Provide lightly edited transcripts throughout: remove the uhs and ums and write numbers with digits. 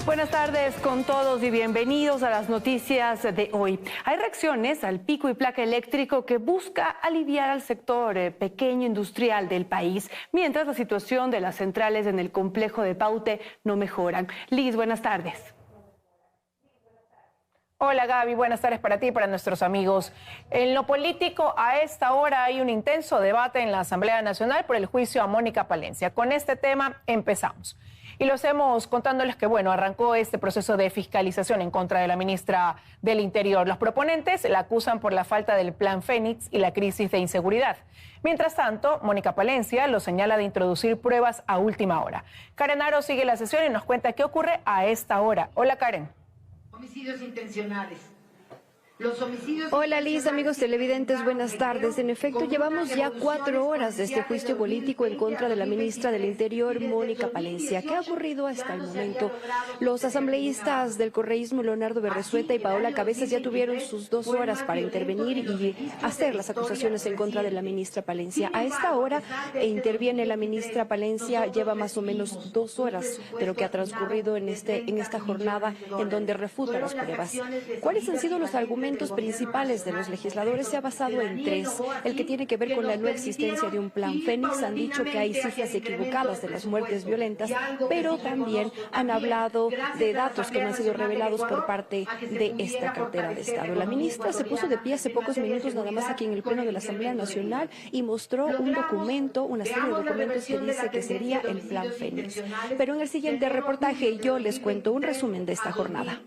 Buenas tardes con todos y bienvenidos a las noticias de hoy. Hay reacciones al pico y placa eléctrico que busca aliviar al sector pequeño industrial del país, mientras la situación de las centrales en el complejo de Paute no mejoran. Liz, buenas tardes. Hola Gaby, buenas tardes para ti y para nuestros amigos. En lo político, a esta hora hay un intenso debate en la Asamblea Nacional por el juicio a Mónica Palencia. Con este tema empezamos. Y lo hacemos contándoles que, arrancó este proceso de fiscalización en contra de la ministra del Interior. Los proponentes la acusan por la falta del Plan Fénix y la crisis de inseguridad. Mientras tanto, Mónica Palencia lo señala de introducir pruebas a última hora. Karen Aro sigue la sesión y nos cuenta qué ocurre a esta hora. Hola, Karen. Homicidios intencionales. Hola Liz, amigos televidentes, buenas tardes. En efecto, llevamos ya 4 horas de este juicio político en contra de la ministra del Interior, Mónica Palencia. ¿Qué ha ocurrido hasta el momento? Los asambleístas del correísmo, Leonardo Berresueta y Paola Cabezas, ya tuvieron sus 2 horas para intervenir y hacer las acusaciones en contra de la ministra Palencia. A esta hora interviene la ministra Palencia, lleva más o menos 2 horas de lo que ha transcurrido en esta jornada en donde refuta las pruebas. ¿Cuáles han sido los argumentos principales de los legisladores? Se ha basado en 3. El que tiene que ver con la no existencia de un plan Fénix. Han dicho que hay cifras equivocadas de las muertes violentas, pero también han hablado de datos que no han sido revelados por parte de esta cartera de Estado. La ministra se puso de pie hace pocos minutos nada más aquí en el Pleno de la Asamblea Nacional y mostró un documento, una serie de documentos que dice que sería el plan Fénix. Pero en el siguiente reportaje yo les cuento un resumen de esta jornada.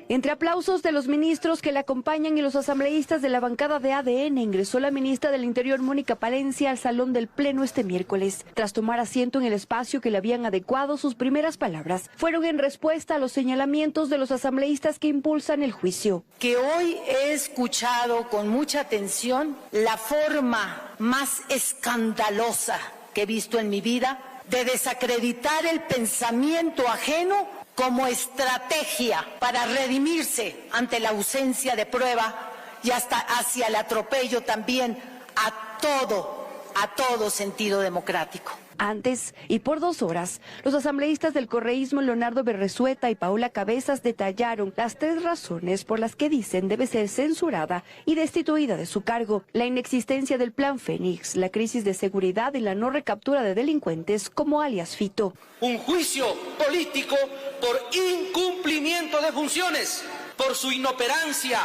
Entre aplausos de los ministros que le acompañan y los asambleístas de la bancada de ADN, ingresó la ministra del Interior, Mónica Palencia, al salón del Pleno este miércoles. Tras tomar asiento en el espacio que le habían adecuado, sus primeras palabras fueron en respuesta a los señalamientos de los asambleístas que impulsan el juicio. Que hoy he escuchado con mucha atención la forma más escandalosa que he visto en mi vida de desacreditar el pensamiento ajeno como estrategia para redimirse ante la ausencia de prueba y hasta hacia el atropello también a todo sentido democrático. Antes y por 2 horas, los asambleístas del correísmo Leonardo Berresueta y Paola Cabezas detallaron las 3 razones por las que dicen debe ser censurada y destituida de su cargo: la inexistencia del Plan Fénix, la crisis de seguridad y la no recaptura de delincuentes como alias Fito. Un juicio político por incumplimiento de funciones, por su inoperancia,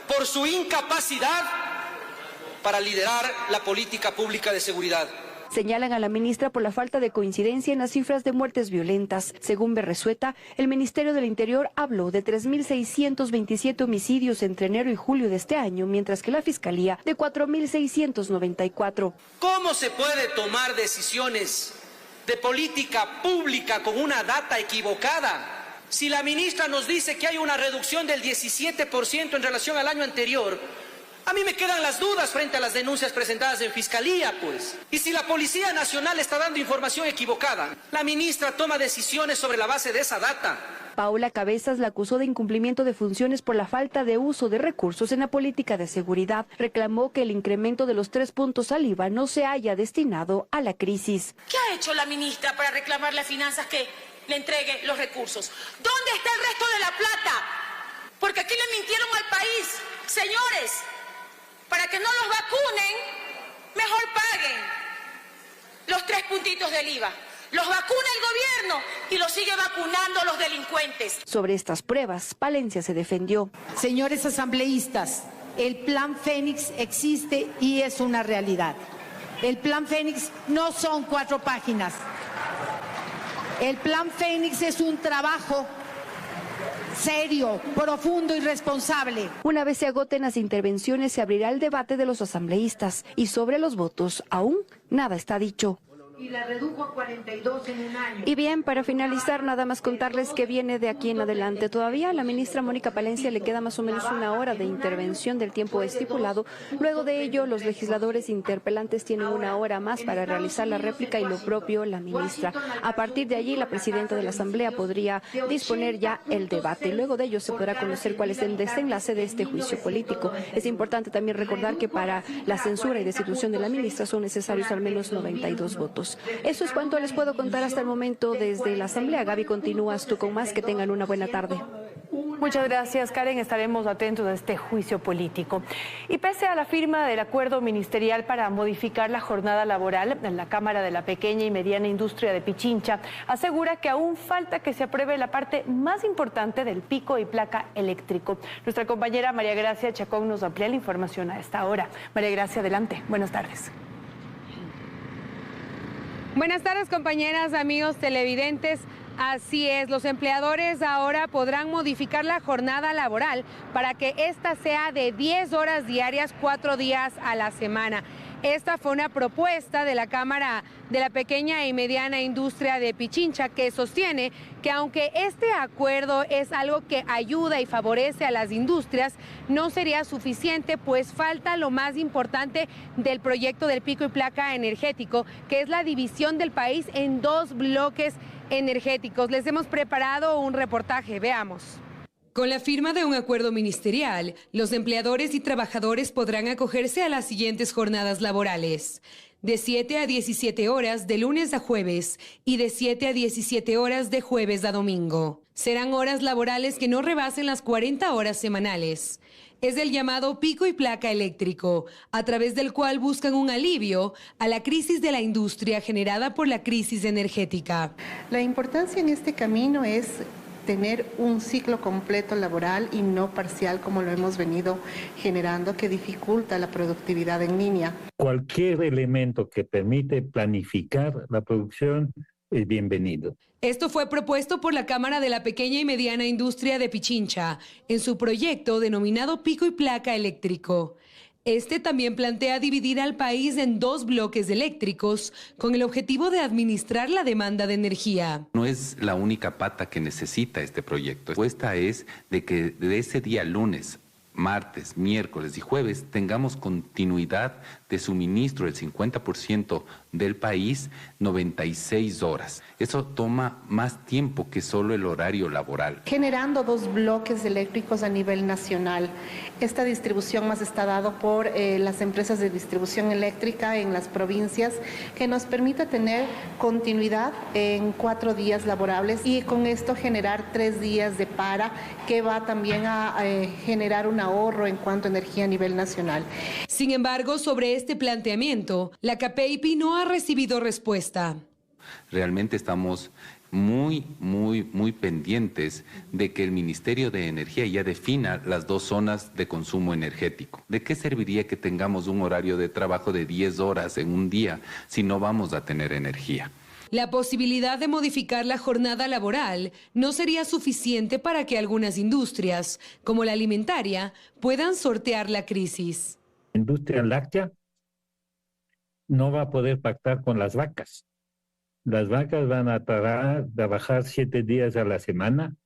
por su incapacidad para liderar la política pública de seguridad. Señalan a la ministra por la falta de coincidencia en las cifras de muertes violentas. Según Berresueta, el Ministerio del Interior habló de 3.627 homicidios entre enero y julio de este año, mientras que la Fiscalía de 4.694. ¿Cómo se puede tomar decisiones de política pública con una data equivocada? Si la ministra nos dice que hay una reducción del 17% en relación al año anterior, a mí me quedan las dudas frente a las denuncias presentadas en Fiscalía, pues. Y si la Policía Nacional está dando información equivocada, la ministra toma decisiones sobre la base de esa data. Paola Cabezas la acusó de incumplimiento de funciones por la falta de uso de recursos en la política de seguridad. Reclamó que el incremento de los 3 puntos al IVA no se haya destinado a la crisis. ¿Qué ha hecho la ministra para reclamarle a Finanzas que le entregue los recursos? ¿Dónde está el resto de la plata? Porque aquí le mintieron al país, señores. Para que no los vacunen, mejor paguen los 3 puntitos del IVA. Los vacuna el gobierno y los sigue vacunando los delincuentes. Sobre estas pruebas, Palencia se defendió. Señores asambleístas, el Plan Fénix existe y es una realidad. El Plan Fénix no son 4 páginas. El Plan Fénix es un trabajo serio, profundo y responsable. Una vez se agoten las intervenciones, se abrirá el debate de los asambleístas y sobre los votos aún nada está dicho. Y la redujo a 42 en un año. Y bien, para finalizar, nada más contarles que viene de aquí en adelante. Todavía a la ministra Mónica Palencia le queda más o menos 1 hora de intervención del tiempo estipulado. Luego de ello, los legisladores interpelantes tienen 1 hora más para realizar la réplica y lo propio la ministra. A partir de allí, la presidenta de la Asamblea podría disponer ya el debate. Luego de ello, se podrá conocer cuál es el desenlace de este juicio político. Es importante también recordar que para la censura y destitución de la ministra son necesarios al menos 92 votos. empleados. Eso es cuanto les puedo contar hasta el momento desde la Asamblea. Gaby, continúas tú con más. Que tengan una buena tarde. Muchas gracias, Karen. Estaremos atentos a este juicio político. Y pese a la firma del acuerdo ministerial para modificar la jornada laboral, la Cámara de la Pequeña y Mediana Industria de Pichincha asegura que aún falta que se apruebe la parte más importante del pico y placa eléctrico. Nuestra compañera María Gracia Chacón nos amplía la información a esta hora. María Gracia, adelante. Buenas tardes. Buenas tardes, compañeras, amigos televidentes. Así es, los empleadores ahora podrán modificar la jornada laboral para que ésta sea de 10 horas diarias, 4 días a la semana. Esta fue una propuesta de la Cámara de la Pequeña y Mediana Industria de Pichincha, que sostiene que aunque este acuerdo es algo que ayuda y favorece a las industrias, no sería suficiente, pues falta lo más importante del proyecto del pico y placa energético, que es la división del país en 2 bloques energéticos. Les hemos preparado un reportaje, veamos. Con la firma de un acuerdo ministerial, los empleadores y trabajadores podrán acogerse a las siguientes jornadas laborales: de 7 a 17 horas de lunes a jueves y de 7 a 17 horas de jueves a domingo. Serán horas laborales que no rebasen las 40 horas semanales. Es el llamado pico y placa eléctrico, a través del cual buscan un alivio a la crisis de la industria generada por la crisis energética. La importancia en este camino es tener un ciclo completo laboral y no parcial como lo hemos venido generando, que dificulta la productividad en línea. Cualquier elemento que permite planificar la producción es bienvenido. Esto fue propuesto por la Cámara de la Pequeña y Mediana Industria de Pichincha en su proyecto denominado Pico y Placa Eléctrico. Este también plantea dividir al país en 2 bloques eléctricos con el objetivo de administrar la demanda de energía. No es la única pata que necesita este proyecto. La propuesta es de que de ese día lunes, martes, miércoles y jueves tengamos continuidad de suministro del 50% del país, 96 horas. Eso toma más tiempo que solo el horario laboral. Generando 2 bloques eléctricos a nivel nacional. Esta distribución más está dado por las empresas de distribución eléctrica en las provincias, que nos permite tener continuidad en 4 días laborables y con esto generar 3 días de para, que va también a generar un ahorro en cuanto a energía a nivel nacional. Sin embargo, sobre este planteamiento, la CAPEIPI no ha recibido respuesta. Realmente estamos muy pendientes de que el Ministerio de Energía ya defina las 2 zonas de consumo energético. ¿De qué serviría que tengamos un horario de trabajo de 10 horas en un día si no vamos a tener energía? La posibilidad de modificar la jornada laboral no sería suficiente para que algunas industrias, como la alimentaria, puedan sortear la crisis. La industria láctea no va a poder pactar con las vacas. Las vacas van a trabajar 7 días a la semana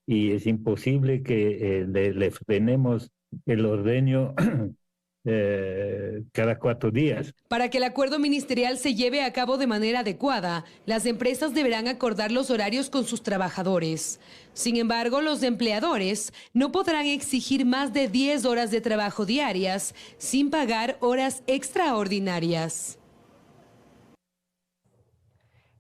y es imposible que le frenemos el ordeño cada 4 días. Para que el acuerdo ministerial se lleve a cabo de manera adecuada, las empresas deberán acordar los horarios con sus trabajadores. Sin embargo, los empleadores no podrán exigir más de 10 horas de trabajo diarias sin pagar horas extraordinarias.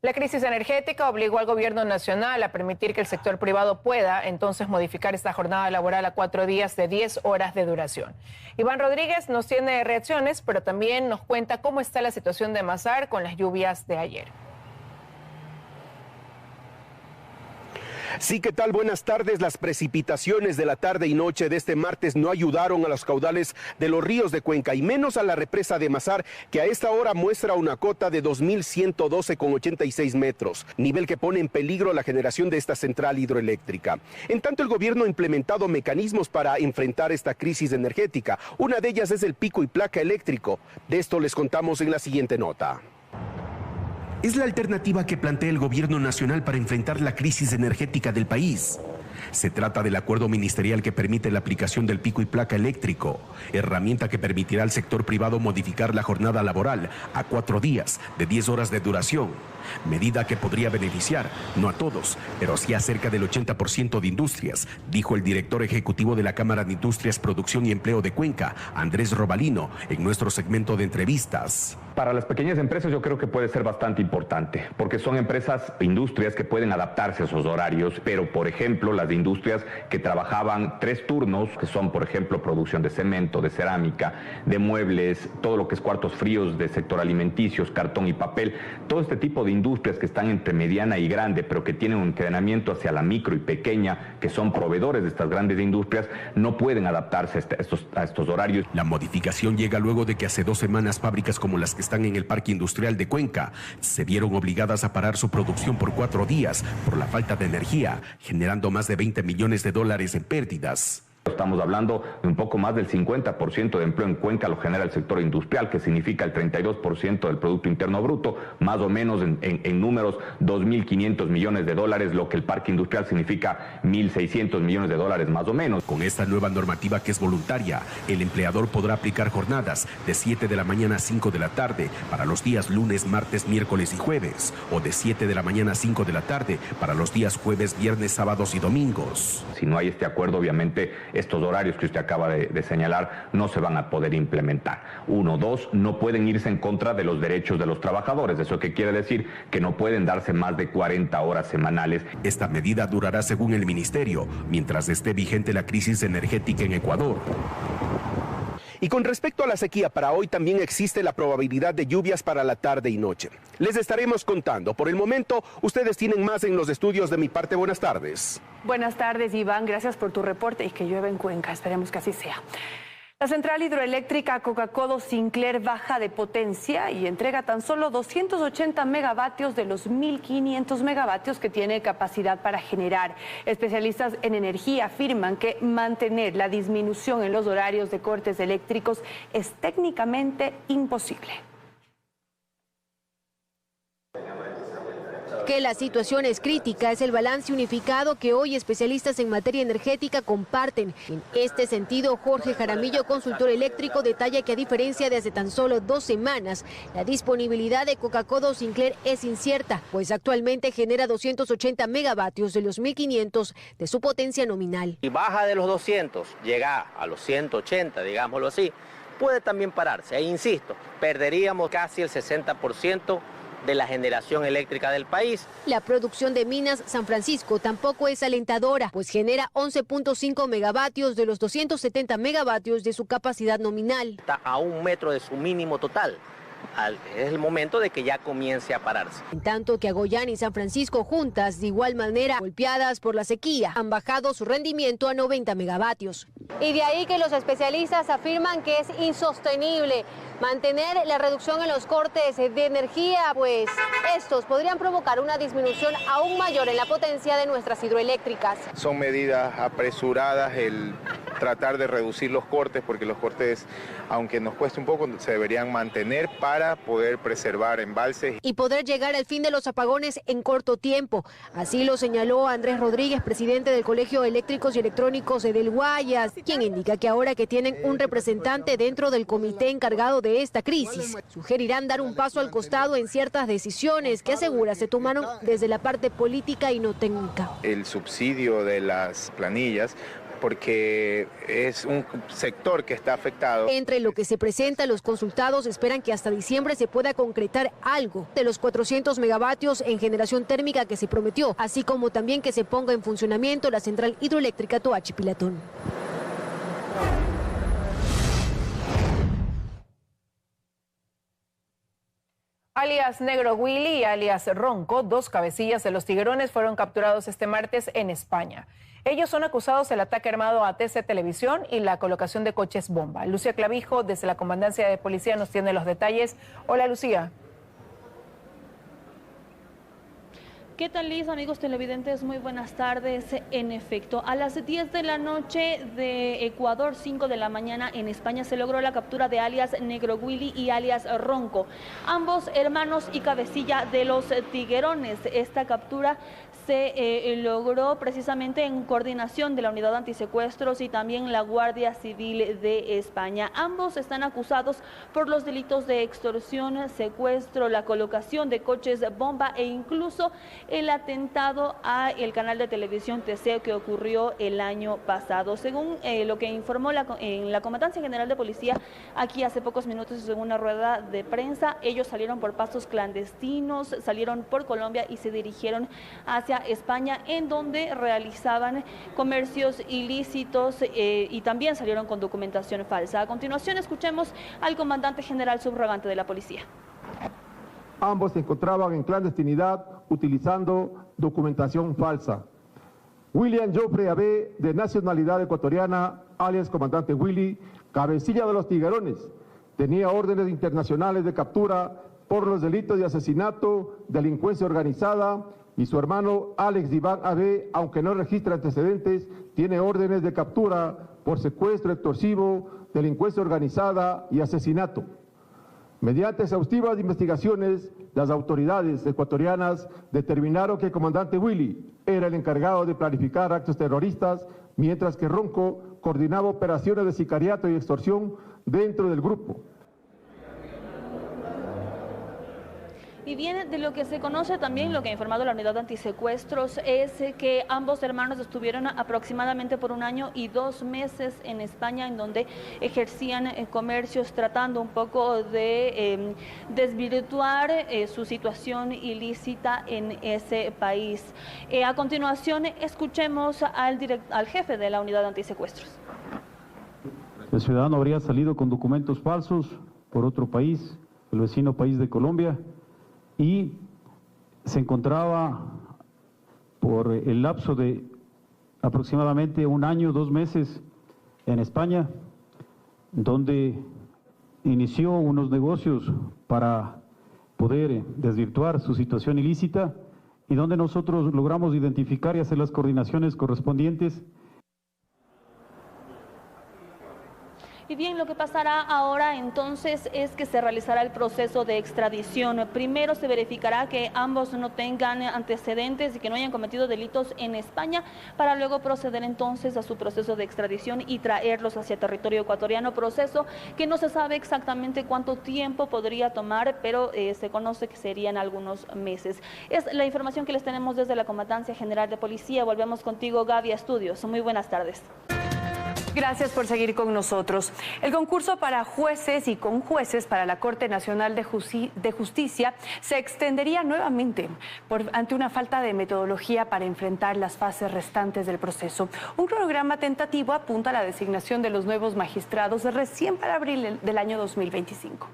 La crisis energética obligó al gobierno nacional a permitir que el sector privado pueda entonces modificar esta jornada laboral a 4 días de 10 horas de duración. Iván Rodríguez nos tiene reacciones, pero también nos cuenta cómo está la situación de Masar con las lluvias de ayer. Sí, ¿qué tal? Buenas tardes. Las precipitaciones de la tarde y noche de este martes no ayudaron a los caudales de los ríos de Cuenca y menos a la represa de Masar, que a esta hora muestra una cota de 2.112,86 metros, nivel que pone en peligro la generación de esta central hidroeléctrica. En tanto, el gobierno ha implementado mecanismos para enfrentar esta crisis energética. Una de ellas es el pico y placa eléctrico. De esto les contamos en la siguiente nota. Es la alternativa que plantea el gobierno nacional para enfrentar la crisis energética del país. Se trata del acuerdo ministerial que permite la aplicación del pico y placa eléctrico, herramienta que permitirá al sector privado modificar la jornada laboral a 4 días de 10 horas de duración, medida que podría beneficiar, no a todos, pero sí a cerca del 80% de industrias, dijo el director ejecutivo de la Cámara de Industrias, Producción y Empleo de Cuenca, Andrés Robalino, en nuestro segmento de entrevistas. Para las pequeñas empresas yo creo que puede ser bastante importante, porque son empresas, industrias que pueden adaptarse a esos horarios, pero por ejemplo las de industrias que trabajaban 3 turnos, que son por ejemplo producción de cemento, de cerámica, de muebles, todo lo que es cuartos fríos de sector alimenticios, cartón y papel, todo este tipo de industrias que están entre mediana y grande, pero que tienen un encadenamiento hacia la micro y pequeña, que son proveedores de estas grandes industrias, no pueden adaptarse a estos horarios. La modificación llega luego de que hace 2 semanas fábricas como las que están en el Parque Industrial de Cuenca se vieron obligadas a parar su producción por 4 días por la falta de energía, generando más de $20 millones en pérdidas. Estamos hablando de un poco más del 50% de empleo en Cuenca lo genera el sector industrial, que significa el 32% del Producto Interno Bruto, más o menos en números 2.500 millones de dólares, lo que el parque industrial significa 1.600 millones de dólares más o menos. Con esta nueva normativa que es voluntaria, el empleador podrá aplicar jornadas de 7 de la mañana a 5 de la tarde para los días lunes, martes, miércoles y jueves, o de 7 de la mañana a 5 de la tarde para los días jueves, viernes, sábados y domingos. Si no hay este acuerdo, obviamente estos horarios que usted acaba de señalar no se van a poder implementar. 1, 2, no pueden irse en contra de los derechos de los trabajadores. ¿Eso qué quiere decir? Que no pueden darse más de 40 horas semanales. Esta medida durará, según el ministerio, mientras esté vigente la crisis energética en Ecuador. Y con respecto a la sequía, para hoy también existe la probabilidad de lluvias para la tarde y noche. Les estaremos contando. Por el momento, ustedes tienen más en los estudios. De mi parte, buenas tardes. Buenas tardes, Iván. Gracias por tu reporte y que llueva en Cuenca. Esperemos que así sea. La central hidroeléctrica Coca-Codo Sinclair baja de potencia y entrega tan solo 280 megavatios de los 1.500 megavatios que tiene capacidad para generar. Especialistas en energía afirman que mantener la disminución en los horarios de cortes eléctricos es técnicamente imposible. Que la situación es crítica es el balance unificado que hoy especialistas en materia energética comparten. En este sentido, Jorge Jaramillo, consultor eléctrico, detalla que a diferencia de hace tan solo 2 semanas, la disponibilidad de Coca-Codo Sinclair es incierta, pues actualmente genera 280 megavatios de los 1.500 de su potencia nominal. Si baja de los 200, llega a los 180, digámoslo así, puede también pararse. E insisto, perderíamos casi el 60% de la generación eléctrica del país. La producción de Minas San Francisco tampoco es alentadora, pues genera 11.5 megavatios de los 270 megavatios de su capacidad nominal. Está a 1 metro de su mínimo total. Es el momento de que ya comience a pararse. En tanto que Agollán y San Francisco juntas, de igual manera golpeadas por la sequía, han bajado su rendimiento a 90 megavatios. Y de ahí que los especialistas afirman que es insostenible mantener la reducción en los cortes de energía, pues estos podrían provocar una disminución aún mayor en la potencia de nuestras hidroeléctricas. Son medidas apresuradas el tratar de reducir los cortes, porque los cortes, aunque nos cueste un poco, se deberían mantener para poder preservar embalses. Y poder llegar al fin de los apagones en corto tiempo. Así lo señaló Andrés Rodríguez, presidente del Colegio de Eléctricos y Electrónicos del Guayas, quien indica que ahora que tienen un representante dentro del comité encargado de esta crisis, sugerirán dar un paso al costado en ciertas decisiones que asegura se tomaron desde la parte política y no técnica. El subsidio de las planillas, porque es un sector que está afectado. Entre lo que se presenta, los consultados esperan que hasta diciembre se pueda concretar algo de los 400 megavatios en generación térmica que se prometió, así como también que se ponga en funcionamiento la central hidroeléctrica Toachi Pilatón. Alias Negro Willy y alias Ronco, 2 cabecillas de los Tiguerones, fueron capturados este martes en España. Ellos son acusados del ataque armado a TC Televisión y la colocación de coches bomba. Lucía Clavijo, desde la Comandancia de Policía, nos tiene los detalles. Hola, Lucía. ¿Qué tal, Liz? Amigos televidentes, muy buenas tardes. En efecto, a las 10 de la noche de Ecuador, 5 de la mañana en España, se logró la captura de alias Negro Willy y alias Ronco, ambos hermanos y cabecilla de los Tiguerones. Esta captura se logró precisamente en coordinación de la Unidad Antisecuestros y también la Guardia Civil de España. Ambos están acusados por los delitos de extorsión, secuestro, la colocación de coches bomba e incluso el atentado a el canal de televisión TC que ocurrió el año pasado. Según lo que informó en la Comandancia General de Policía, aquí hace pocos minutos en una rueda de prensa, ellos salieron por pasos clandestinos, salieron por Colombia y se dirigieron hacia España, en donde realizaban comercios ilícitos y también salieron con documentación falsa. A continuación, escuchemos al comandante general subrogante de la policía. Ambos se encontraban en clandestinidad utilizando documentación falsa. William Joffrey Abe, de nacionalidad ecuatoriana, alias Comandante Willy, cabecilla de los Tiguerones, tenía órdenes internacionales de captura por los delitos de asesinato, delincuencia organizada, y su hermano Alex Iván Abe, aunque no registra antecedentes, tiene órdenes de captura por secuestro extorsivo, delincuencia organizada y asesinato. Mediante exhaustivas investigaciones, las autoridades ecuatorianas determinaron que el comandante Willy era el encargado de planificar actos terroristas, mientras que Ronco coordinaba operaciones de sicariato y extorsión dentro del grupo. Y bien, de lo que se conoce también, lo que ha informado la Unidad Antisecuestros, es que ambos hermanos estuvieron aproximadamente por 1 año y 2 meses en España, en donde ejercían comercios, tratando un poco de desvirtuar su situación ilícita en ese país. A continuación, escuchemos al jefe de la Unidad Antisecuestros. El ciudadano habría salido con documentos falsos por otro país, el vecino país de Colombia, y se encontraba por el lapso de aproximadamente 1 año, 2 meses en España, donde inició unos negocios para poder desvirtuar su situación ilícita y donde nosotros logramos identificar y hacer las coordinaciones correspondientes. Y bien, lo que pasará ahora entonces es que se realizará el proceso de extradición. Primero se verificará que ambos no tengan antecedentes y que no hayan cometido delitos en España, para luego proceder entonces a su proceso de extradición y traerlos hacia territorio ecuatoriano, proceso que no se sabe exactamente cuánto tiempo podría tomar, pero se conoce que serían algunos meses. Es la información que les tenemos desde la Comandancia General de Policía. Volvemos contigo, Gaby, a estudios. Muy buenas tardes. Gracias por seguir con nosotros. El concurso para jueces y conjueces para la Corte Nacional de Justicia se extendería nuevamente ante una falta de metodología para enfrentar las fases restantes del proceso. Un cronograma tentativo apunta a la designación de los nuevos magistrados recién para abril del año 2025.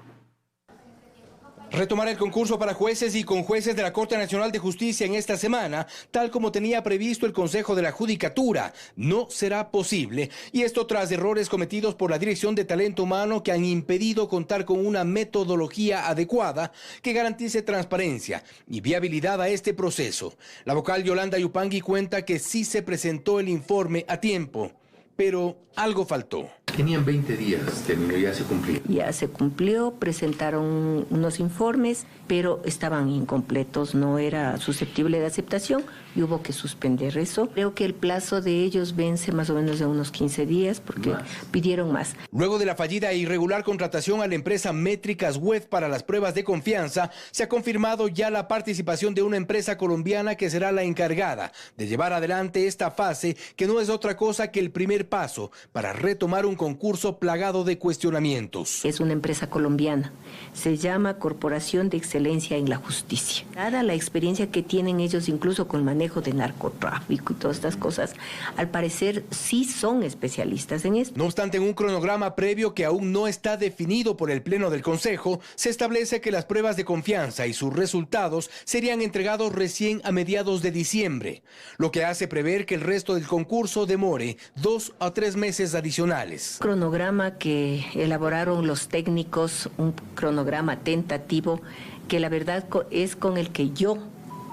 Retomar el concurso para jueces y conjueces de la Corte Nacional de Justicia en esta semana, tal como tenía previsto el Consejo de la Judicatura, no será posible. Y esto tras errores cometidos por la Dirección de Talento Humano que han impedido contar con una metodología adecuada que garantice transparencia y viabilidad a este proceso. La vocal Yolanda Yupangui cuenta que sí se presentó el informe a tiempo, pero algo faltó. Tenían 20 días, terminó, ya se cumplió. Ya se cumplió, presentaron unos informes, pero estaban incompletos, no era susceptible de aceptación y hubo que suspender eso. Creo que el plazo de ellos vence más o menos de unos 15 días porque pidieron más. Luego de la fallida e irregular contratación a la empresa Métricas Web para las pruebas de confianza, se ha confirmado ya la participación de una empresa colombiana que será la encargada de llevar adelante esta fase, que no es otra cosa que el primer paso para retomar un concurso plagado de cuestionamientos. Es una empresa colombiana, se llama Corporación de Excelencia en la Justicia. Dada la experiencia que tienen ellos incluso con el manejo de narcotráfico y todas estas cosas, al parecer sí son especialistas en esto. No obstante, en un cronograma previo que aún no está definido por el Pleno del Consejo, se establece que las pruebas de confianza y sus resultados serían entregados recién a mediados de diciembre, lo que hace prever que el resto del concurso demore 2 a 3 meses adicionales. Cronograma que elaboraron los técnicos, un cronograma tentativo que la verdad es con el que yo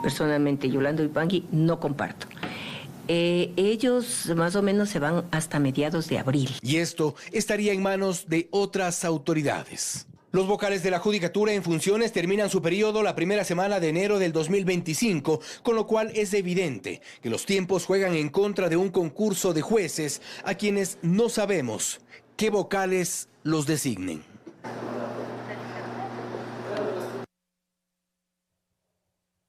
personalmente, Yolanda Uipangui, no comparto. Ellos más o menos se van hasta mediados de abril. Y esto estaría en manos de otras autoridades. Los vocales de la Judicatura en funciones terminan su periodo la primera semana de enero del 2025, con lo cual es evidente que los tiempos juegan en contra de un concurso de jueces a quienes no sabemos qué vocales los designen.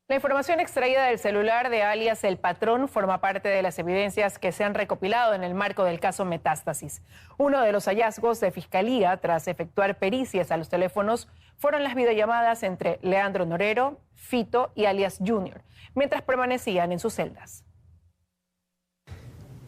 La información extraída del celular de alias El Patrón forma parte de las evidencias que se han recopilado en el marco del caso Metástasis. Uno de los hallazgos de Fiscalía tras efectuar pericias a los teléfonos fueron las videollamadas entre Leandro Norero, Fito y alias Junior, mientras permanecían en sus celdas.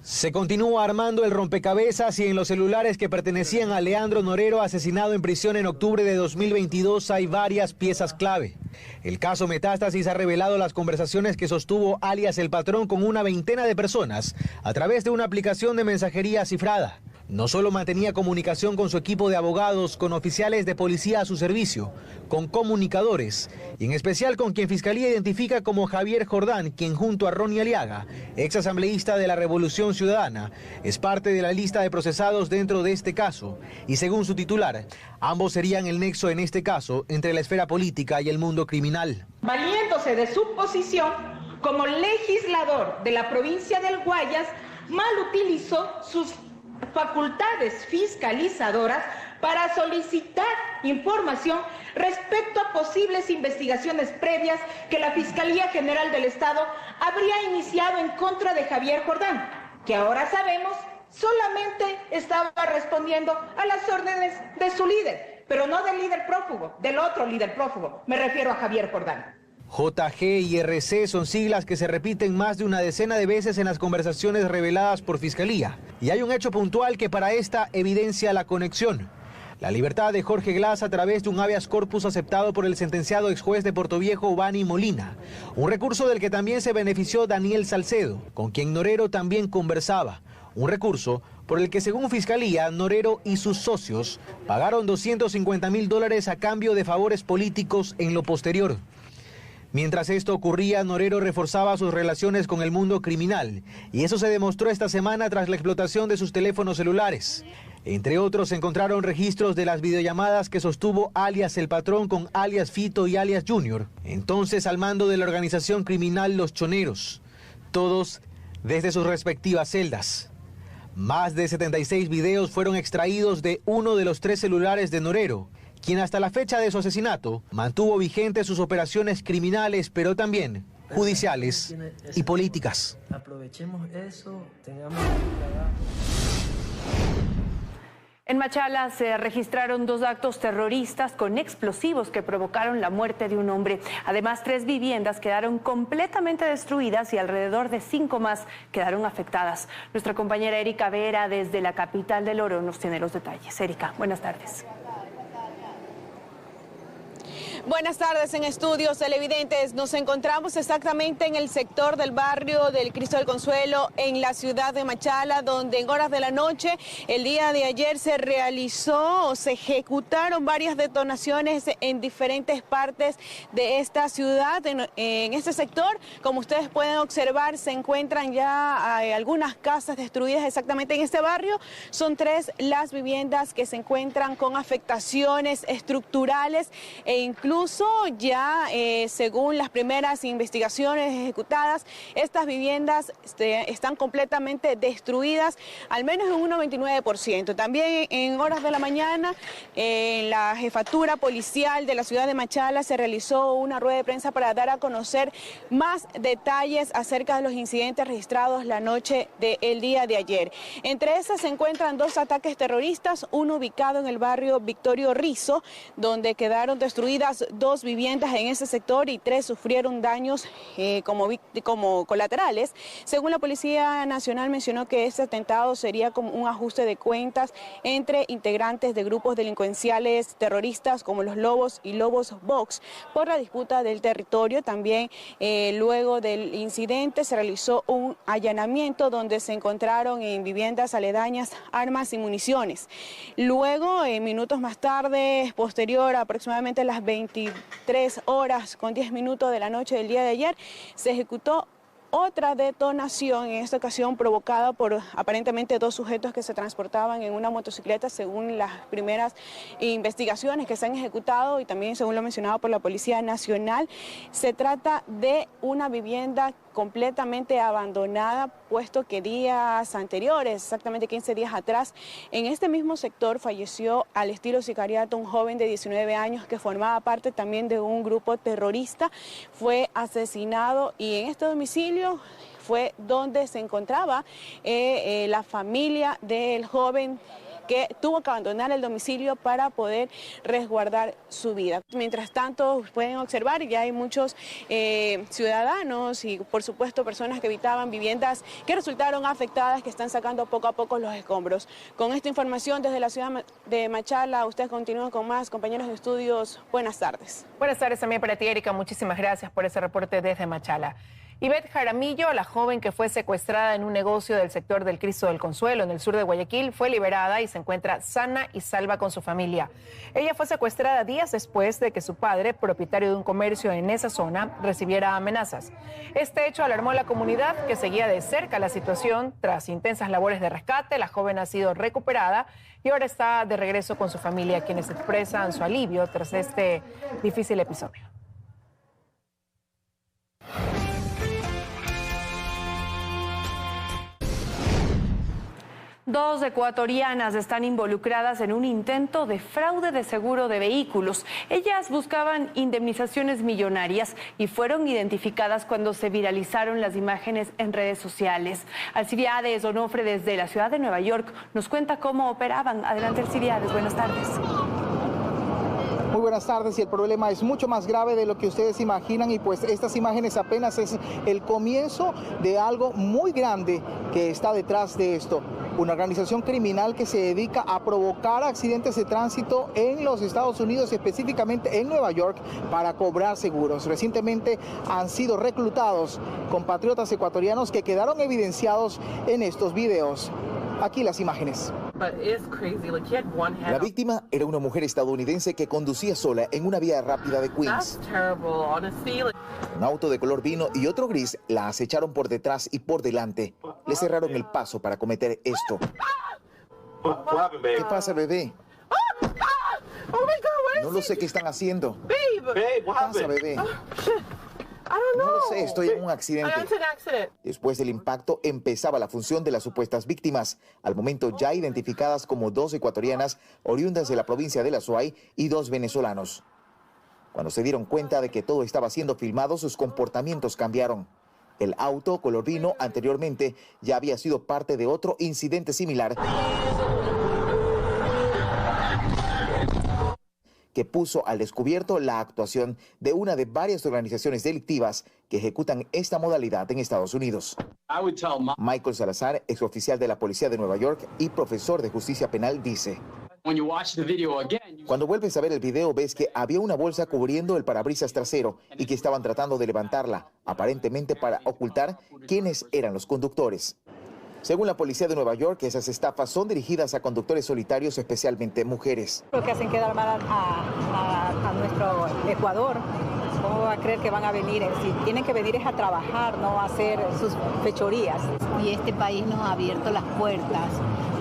Se continúa armando el rompecabezas y en los celulares que pertenecían a Leandro Norero, asesinado en prisión en octubre de 2022, hay varias piezas clave. El caso Metástasis ha revelado las conversaciones que sostuvo alias El Patrón con una veintena de personas a través de una aplicación de mensajería cifrada. No solo mantenía comunicación con su equipo de abogados, con oficiales de policía a su servicio, con comunicadores y en especial con quien Fiscalía identifica como Javier Jordán, quien junto a Ronnie Aliaga, ex asambleísta de la Revolución Ciudadana, es parte de la lista de procesados dentro de este caso y según su titular, ambos serían el nexo en este caso entre la esfera política y el mundo criminal. Valiéndose de su posición como legislador de la provincia del Guayas, mal utilizó sus facultades fiscalizadoras para solicitar información respecto a posibles investigaciones previas que la Fiscalía General del Estado habría iniciado en contra de Javier Jordán, que ahora sabemos solamente estaba respondiendo a las órdenes de su líder, pero no del líder prófugo, del otro líder prófugo, me refiero a Javier Jordán. JG y RC son siglas que se repiten más de una decena de veces en las conversaciones reveladas por Fiscalía. Y hay un hecho puntual que para esta evidencia la conexión. La libertad de Jorge Glass a través de un habeas corpus aceptado por el sentenciado ex juez de Portoviejo, Bani Molina. Un recurso del que también se benefició Daniel Salcedo, con quien Norero también conversaba. Un recurso por el que según Fiscalía, Norero y sus socios pagaron $250,000 a cambio de favores políticos en lo posterior. Mientras esto ocurría, Norero reforzaba sus relaciones con el mundo criminal y eso se demostró esta semana tras la explotación de sus teléfonos celulares. Entre otros, se encontraron registros de las videollamadas que sostuvo alias El Patrón con alias Fito y alias Junior, entonces al mando de la organización criminal Los Choneros, todos desde sus respectivas celdas. Más de 76 videos fueron extraídos de uno de los 3 celulares de Norero, quien hasta la fecha de su asesinato mantuvo vigentes sus operaciones criminales, pero también judiciales y políticas. Aprovechemos eso, tengamos... En Machala se registraron 2 actos terroristas con explosivos que provocaron la muerte de un hombre. Además, 3 viviendas quedaron completamente destruidas y alrededor de 5 más quedaron afectadas. Nuestra compañera Erika Vera desde la capital del Oro nos tiene los detalles. Erika, buenas tardes. Buenas tardes en Estudios Televidentes. Nos encontramos exactamente en el sector del barrio del Cristo del Consuelo en la ciudad de Machala, donde en horas de la noche el día de ayer se ejecutaron varias detonaciones en diferentes partes de esta ciudad. En este sector, como ustedes pueden observar, se encuentran ya algunas casas destruidas exactamente en este barrio. Son 3 las viviendas que se encuentran con afectaciones estructurales e incluso ya, según las primeras investigaciones ejecutadas, estas viviendas están completamente destruidas, al menos en un 99%. También en horas de la mañana, en la jefatura policial de la ciudad de Machala se realizó una rueda de prensa para dar a conocer más detalles acerca de los incidentes registrados la noche del día de ayer. Entre esas se encuentran 2 ataques terroristas, uno ubicado en el barrio Victorio Rizo, donde quedaron destruidas 2 viviendas en ese sector y 3 sufrieron daños como colaterales. Según la Policía Nacional, mencionó que este atentado sería como un ajuste de cuentas entre integrantes de grupos delincuenciales terroristas como los Lobos y Lobos Vox por la disputa del territorio. También luego del incidente se realizó un allanamiento donde se encontraron en viviendas aledañas armas y municiones. Luego, minutos más tarde, posterior aproximadamente a las 20 23 horas con 10 minutos de la noche del día de ayer, se ejecutó otra detonación, en esta ocasión provocada por aparentemente dos sujetos que se transportaban en una motocicleta, según las primeras investigaciones que se han ejecutado y también según lo mencionado por la Policía Nacional. Se trata de una vivienda completamente abandonada, puesto que días anteriores, exactamente 15 días atrás, en este mismo sector falleció al estilo sicariato un joven de 19 años que formaba parte también de un grupo terrorista. Fue asesinado y en este domicilio fue donde se encontraba la familia del joven, que tuvo que abandonar el domicilio para poder resguardar su vida. Mientras tanto, pueden observar, ya hay muchos ciudadanos y por supuesto personas que habitaban viviendas que resultaron afectadas, que están sacando poco a poco los escombros. Con esta información desde la ciudad de Machala, ustedes continúan con más. Compañeros de estudios, buenas tardes. Buenas tardes también para ti, Erika. Muchísimas gracias por ese reporte desde Machala. Ivette Jaramillo, la joven que fue secuestrada en un negocio del sector del Cristo del Consuelo en el sur de Guayaquil, fue liberada y se encuentra sana y salva con su familia. Ella fue secuestrada días después de que su padre, propietario de un comercio en esa zona, recibiera amenazas. Este hecho alarmó a la comunidad, que seguía de cerca la situación. Tras intensas labores de rescate, la joven ha sido recuperada y ahora está de regreso con su familia, quienes expresan su alivio tras este difícil episodio. Dos ecuatorianas están involucradas en un intento de fraude de seguro de vehículos. Ellas buscaban indemnizaciones millonarias y fueron identificadas cuando se viralizaron las imágenes en redes sociales. Alcibiades Onofre, desde la ciudad de Nueva York, nos cuenta cómo operaban. Adelante, Alcibiades, buenas tardes. Muy buenas tardes, y el problema es mucho más grave de lo que ustedes imaginan, y pues estas imágenes apenas es el comienzo de algo muy grande que está detrás de esto. Una organización criminal que se dedica a provocar accidentes de tránsito en los Estados Unidos, específicamente en Nueva York, para cobrar seguros. Recientemente han sido reclutados compatriotas ecuatorianos que quedaron evidenciados en estos videos. Aquí las imágenes. La víctima era una mujer estadounidense que conducía sola en una vía rápida de Queens. Un auto de color vino y otro gris la acecharon por detrás y por delante. Le cerraron el paso para cometer esto. ¿Qué pasa, bebé? No lo sé qué están haciendo. ¿Qué pasa, bebé? No lo sé, estoy en un accidente. Después del impacto empezaba la función de las supuestas víctimas, al momento ya identificadas como dos ecuatorianas oriundas de la provincia de La Suay y dos venezolanos. Cuando se dieron cuenta de que todo estaba siendo filmado, sus comportamientos cambiaron. El auto color vino anteriormente ya había sido parte de otro incidente similar que puso al descubierto la actuación de una de varias organizaciones delictivas que ejecutan esta modalidad en Estados Unidos. Michael Salazar, exoficial de la Policía de Nueva York y profesor de justicia penal, dice: cuando vuelves a ver el video, ves que había una bolsa cubriendo el parabrisas trasero y que estaban tratando de levantarla, aparentemente para ocultar quiénes eran los conductores. Según la Policía de Nueva York, esas estafas son dirigidas a conductores solitarios, especialmente mujeres. Lo que hacen quedar mal a nuestro Ecuador. ¿Cómo va a creer que van a venir? Si tienen que venir es a trabajar, no a hacer sus fechorías. Y este país nos ha abierto las puertas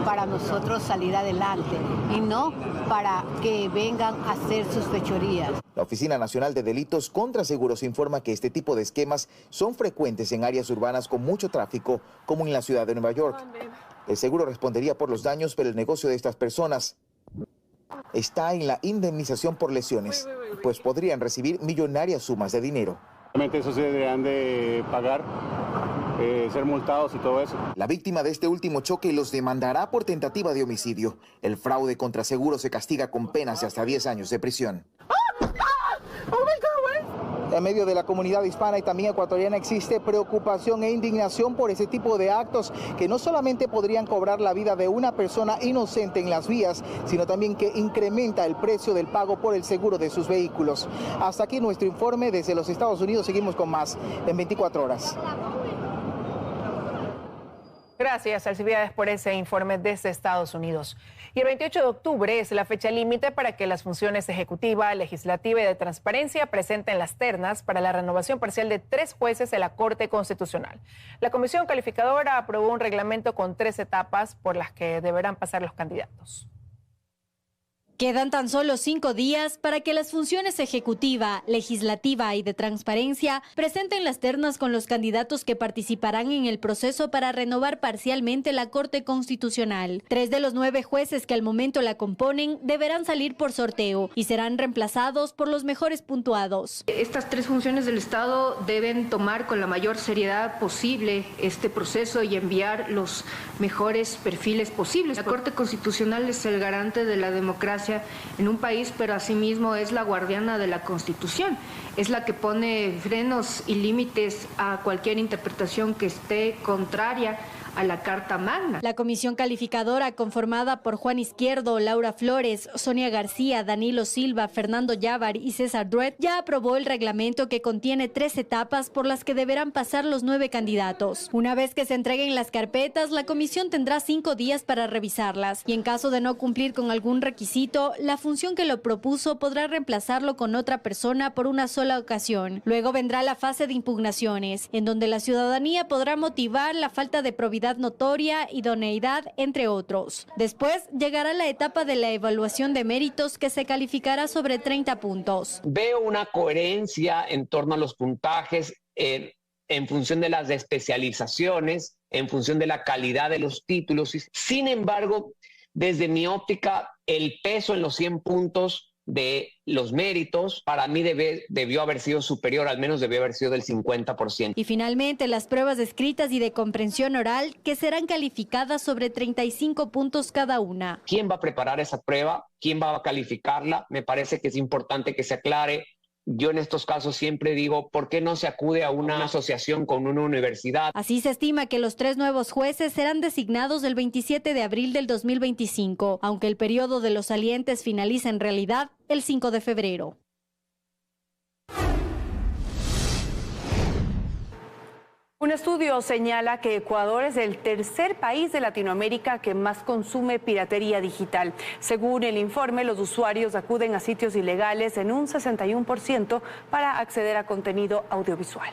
para nosotros salir adelante y no para que vengan a hacer sus fechorías. La Oficina Nacional de Delitos contra Seguros informa que este tipo de esquemas son frecuentes en áreas urbanas con mucho tráfico, como en la ciudad de Nueva York. El seguro respondería por los daños, pero el negocio de estas personas está en la indemnización por lesiones, pues podrían recibir millonarias sumas de dinero. Realmente eso se deberían de pagar, ser multados y todo eso. La víctima de este último choque los demandará por tentativa de homicidio. El fraude contra seguros se castiga con penas de hasta 10 años de prisión. En medio de la comunidad hispana y también ecuatoriana existe preocupación e indignación por ese tipo de actos que no solamente podrían cobrar la vida de una persona inocente en las vías, sino también que incrementa el precio del pago por el seguro de sus vehículos. Hasta aquí nuestro informe desde los Estados Unidos. Seguimos con más en 24 horas. Gracias, Alcibiades, por ese informe desde Estados Unidos. Y el 28 de octubre es la fecha límite para que las funciones ejecutiva, legislativa y de transparencia presenten las ternas para la renovación parcial de 3 jueces de la Corte Constitucional. La Comisión Calificadora aprobó un reglamento con 3 etapas por las que deberán pasar los candidatos. Quedan tan solo 5 días para que las funciones ejecutiva, legislativa y de transparencia presenten las ternas con los candidatos que participarán en el proceso para renovar parcialmente la Corte Constitucional. 3 de los 9 jueces que al momento la componen deberán salir por sorteo y serán reemplazados por los mejores puntuados. Estas 3 funciones del Estado deben tomar con la mayor seriedad posible este proceso y enviar los mejores perfiles posibles. La Corte Constitucional es el garante de la democracia en un país, pero asimismo es la guardiana de la Constitución. Es la que pone frenos y límites a cualquier interpretación que esté contraria a la Carta Magna. La comisión calificadora, conformada por Juan Izquierdo, Laura Flores, Sonia García, Danilo Silva, Fernando Llávar y César Druet, ya aprobó el reglamento que contiene 3 etapas por las que deberán pasar los 9 candidatos. Una vez que se entreguen las carpetas, la comisión tendrá 5 días para revisarlas y en caso de no cumplir con algún requisito, la función que lo propuso podrá reemplazarlo con otra persona por una sola ocasión. Luego vendrá la fase de impugnaciones, en donde la ciudadanía podrá motivar la falta de probidad notoria, idoneidad, entre otros. Después llegará la etapa de la evaluación de méritos que se calificará sobre 30 puntos. Veo una coherencia en torno a los puntajes en función de las especializaciones, en función de la calidad de los títulos. Sin embargo, desde mi óptica, el peso en los 100 puntos de los méritos, para mí debió haber sido superior, al menos debió haber sido del 50%. Y finalmente las pruebas escritas y de comprensión oral, que serán calificadas sobre 35 puntos cada una. ¿Quién va a preparar esa prueba? ¿Quién va a calificarla? Me parece que es importante que se aclare. Yo en estos casos siempre digo, ¿por qué no se acude a una asociación con una universidad? Así se estima que los 3 nuevos jueces serán designados el 27 de abril del 2025, aunque el periodo de los salientes finaliza en realidad el 5 de febrero. Un estudio señala que Ecuador es el tercer país de Latinoamérica que más consume piratería digital. Según el informe, los usuarios acuden a sitios ilegales en un 61% para acceder a contenido audiovisual.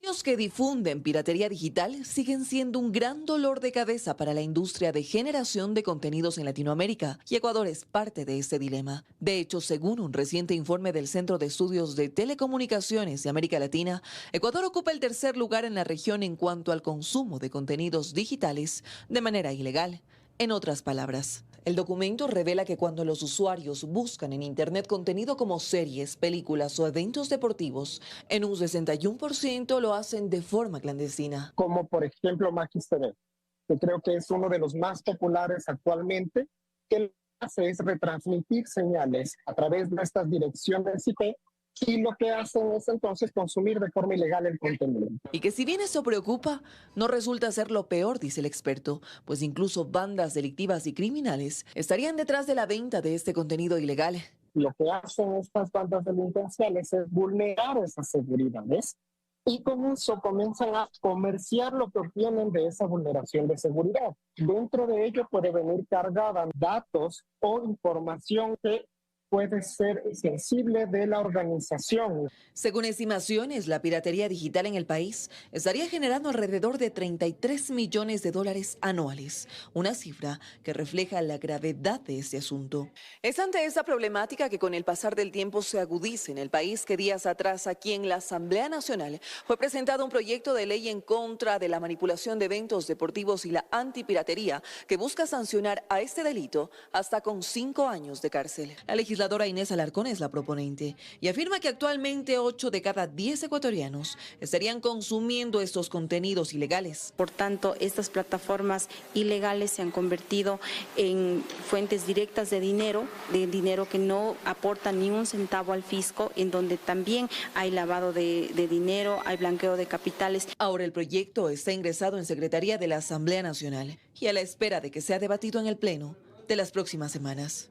Los que difunden piratería digital siguen siendo un gran dolor de cabeza para la industria de generación de contenidos en Latinoamérica, y Ecuador es parte de este dilema. De hecho, según un reciente informe del Centro de Estudios de Telecomunicaciones de América Latina, Ecuador ocupa el tercer lugar en la región en cuanto al consumo de contenidos digitales de manera ilegal. En otras palabras, el documento revela que cuando los usuarios buscan en Internet contenido como series, películas o eventos deportivos, en un 61% lo hacen de forma clandestina. Como por ejemplo Magis TV, que creo que es uno de los más populares actualmente, que lo que hace es retransmitir señales a través de estas direcciones IP, y lo que hacen es entonces consumir de forma ilegal el contenido. Y que si bien eso preocupa, no resulta ser lo peor, dice el experto, pues incluso bandas delictivas y criminales estarían detrás de la venta de este contenido ilegal. Lo que hacen estas bandas delincuenciales es vulnerar esas seguridades y con eso comienzan a comerciar lo que obtienen de esa vulneración de seguridad. Dentro de ello puede venir cargada datos o información que puede ser sensible de la organización. Según estimaciones, la piratería digital en el país estaría generando alrededor de $33 millones anuales, una cifra que refleja la gravedad de este asunto. Es ante esta problemática que con el pasar del tiempo se agudiza en el país que días atrás aquí en la Asamblea Nacional fue presentado un proyecto de ley en contra de la manipulación de eventos deportivos y la antipiratería que busca sancionar a este delito hasta con 5 años de cárcel. La legisladora Inés Alarcón es la proponente y afirma que actualmente 8 de cada 10 ecuatorianos estarían consumiendo estos contenidos ilegales. Por tanto, estas plataformas ilegales se han convertido en fuentes directas de dinero que no aportan ni un centavo al fisco, en donde también hay lavado de dinero, hay blanqueo de capitales. Ahora el proyecto está ingresado en Secretaría de la Asamblea Nacional y a la espera de que sea debatido en el Pleno de las próximas semanas.